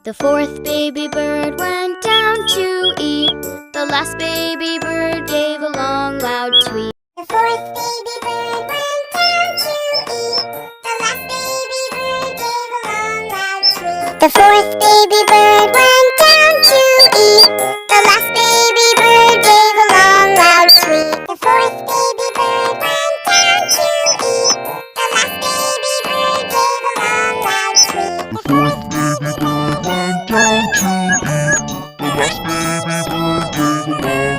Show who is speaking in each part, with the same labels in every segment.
Speaker 1: The fourth baby bird went down to eat. The last baby bird gave a long, loud tweet.
Speaker 2: The fourth baby bird went down to eat. The last baby bird gave a long, loud tweet. The fourth baby bird went down to eat. The last baby bird gave a long, loud tweet. The fourth baby bird went down to eat. The last baby bird gave a long, loud tweet.
Speaker 3: The fourth baby bird went down to eat. The last baby bird gave a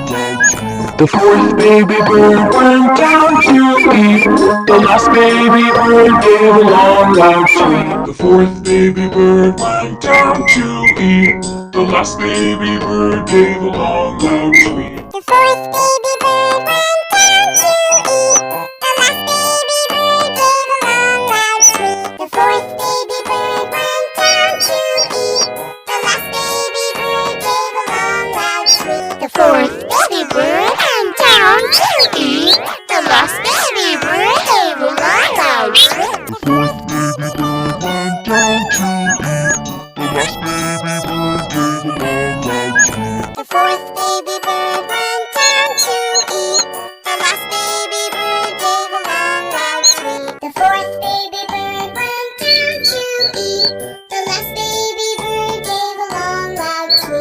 Speaker 3: long, loud tweet. The fourth baby bird went down to eat. The last baby bird gave a long, loud tweet. The fourth baby bird went down to eat. The last baby bird gave a long, loud tweet.
Speaker 2: The fourth baby bird went down to eat. The last baby bird gave a long, loud tweet. The fourth baby bird went down to eat. The last baby bird gave a long, loud tweet.
Speaker 1: The fourth baby bird went down to eat. The last baby bird gave a long, loud tweet.
Speaker 3: The fourth baby bird went down to eat. The last baby bird gave a long, loud tweet.
Speaker 2: The fourth baby bird went down to eat. The last baby bird gave a long, loud tweet. The fourth baby bird went down to eat.